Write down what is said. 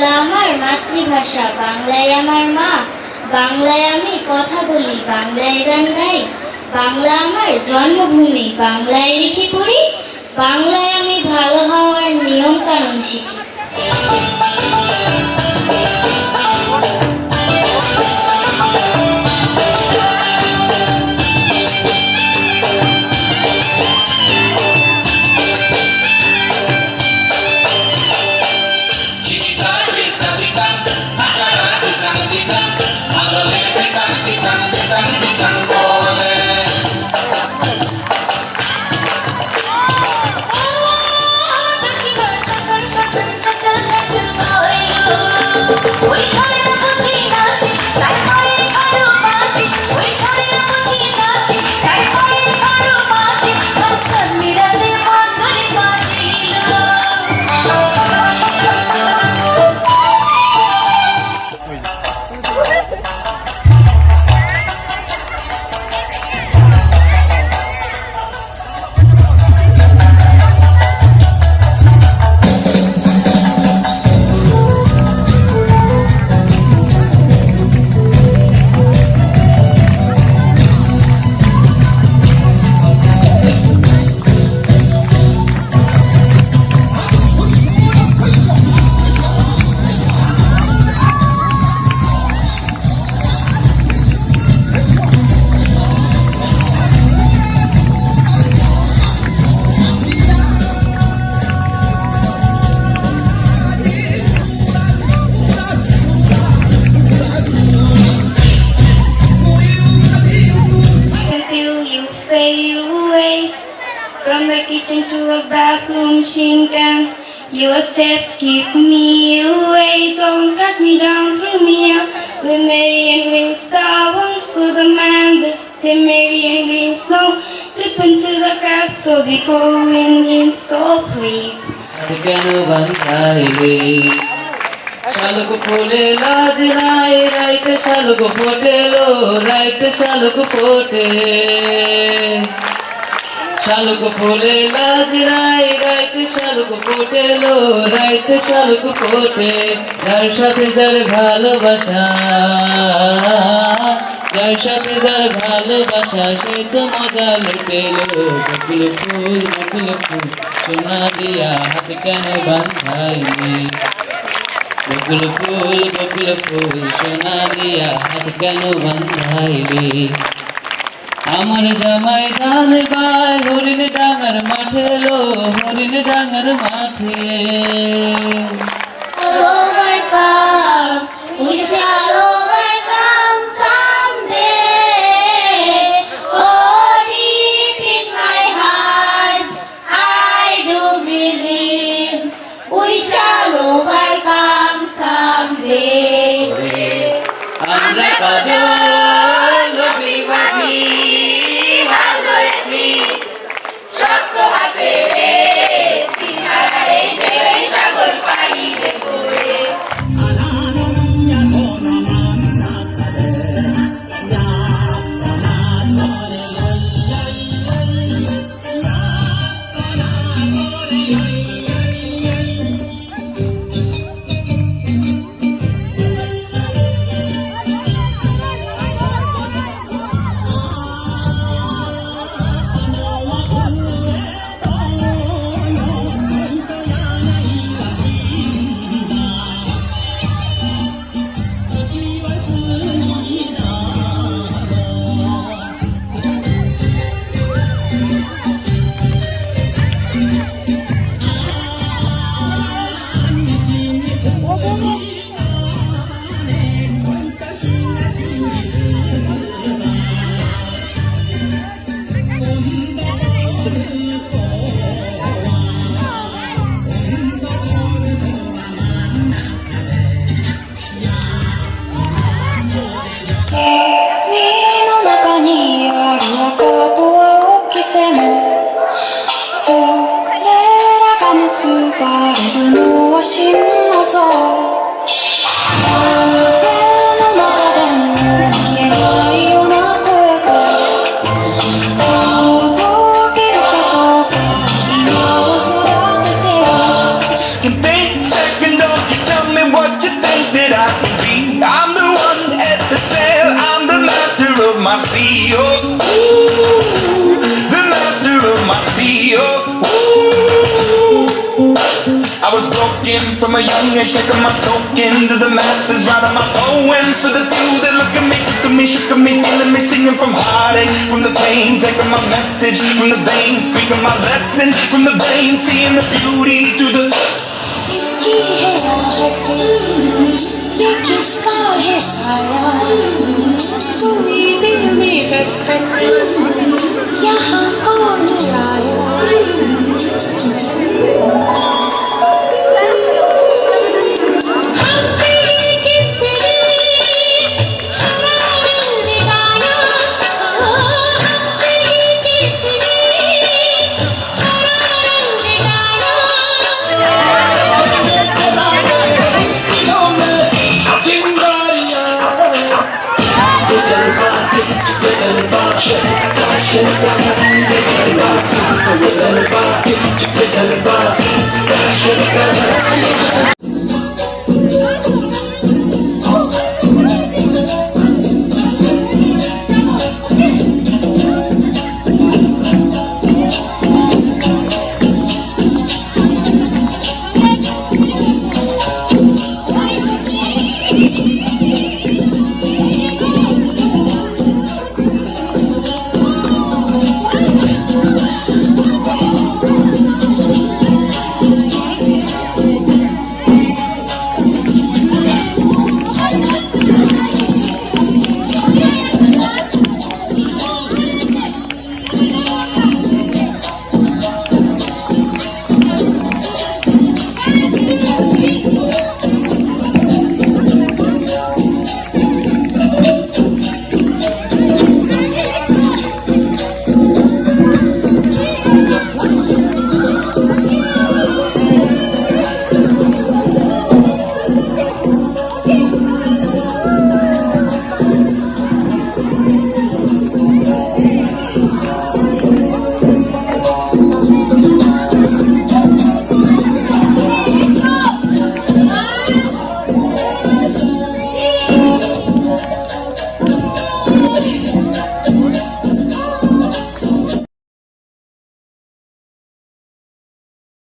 বাংলা আমার মাতৃভাষা, বাংলায় আমার মা, বাংলায় আমি কথা বলি, বাংলায় গান গাই। বাংলা আমার জন্মভূমি, বাংলায় লিখে পড়ি, বাংলায় আমি ভালো হওয়ার নিয়ম কানুন শিখি। From the kitchen to the bathroom sink, and your steps keep me away. Don't cut me down, throw me out. The Marian green star once was a man. This the Marian green snow. Slip into the cracks, so be calling in store, please. শালুক ফুলে লাজ নাই, রাইতে শালুক ফোটেলো, রাইতে শালুক ফোটে। শালুক ফুলে লাজ নাই, রাইতে শালুক ফোটেলো, রাইতে শালুক ফোটে। যার সাথে যার ভালোবাসা, যার সাথে যার ভালোবাসা, সে তো মজা লুটেলো। বকুল ফুল সোনা দিয়া হাত কেন বাঁধাইলি? বকুল ফুল সোনা দিয়া হাত কেন বাঁধাইলি? আমার জামাই ধান বাই হরিণ ডাঙার মাঠে লো, হরিণ ডাঙার মাঠে। আমরা কাজল বিবাদী হাল ধরেছি, শক্ত হাতে কিনারায় সাগর পাড়ি দেবো। oh, ooh, the master of my sea, oh, ooh. I was broken from a young age, taking my soak into the masses, writing my poems for the few that look at me, took to me, shook at me, feeling me, singing from heartache, from the pain, taking my message from the veins, speaking my lesson from the veins, seeing the beauty through the. किसकी है राहत ये किसका है साया कोई दिल में दस्तक यहाँ कौन आया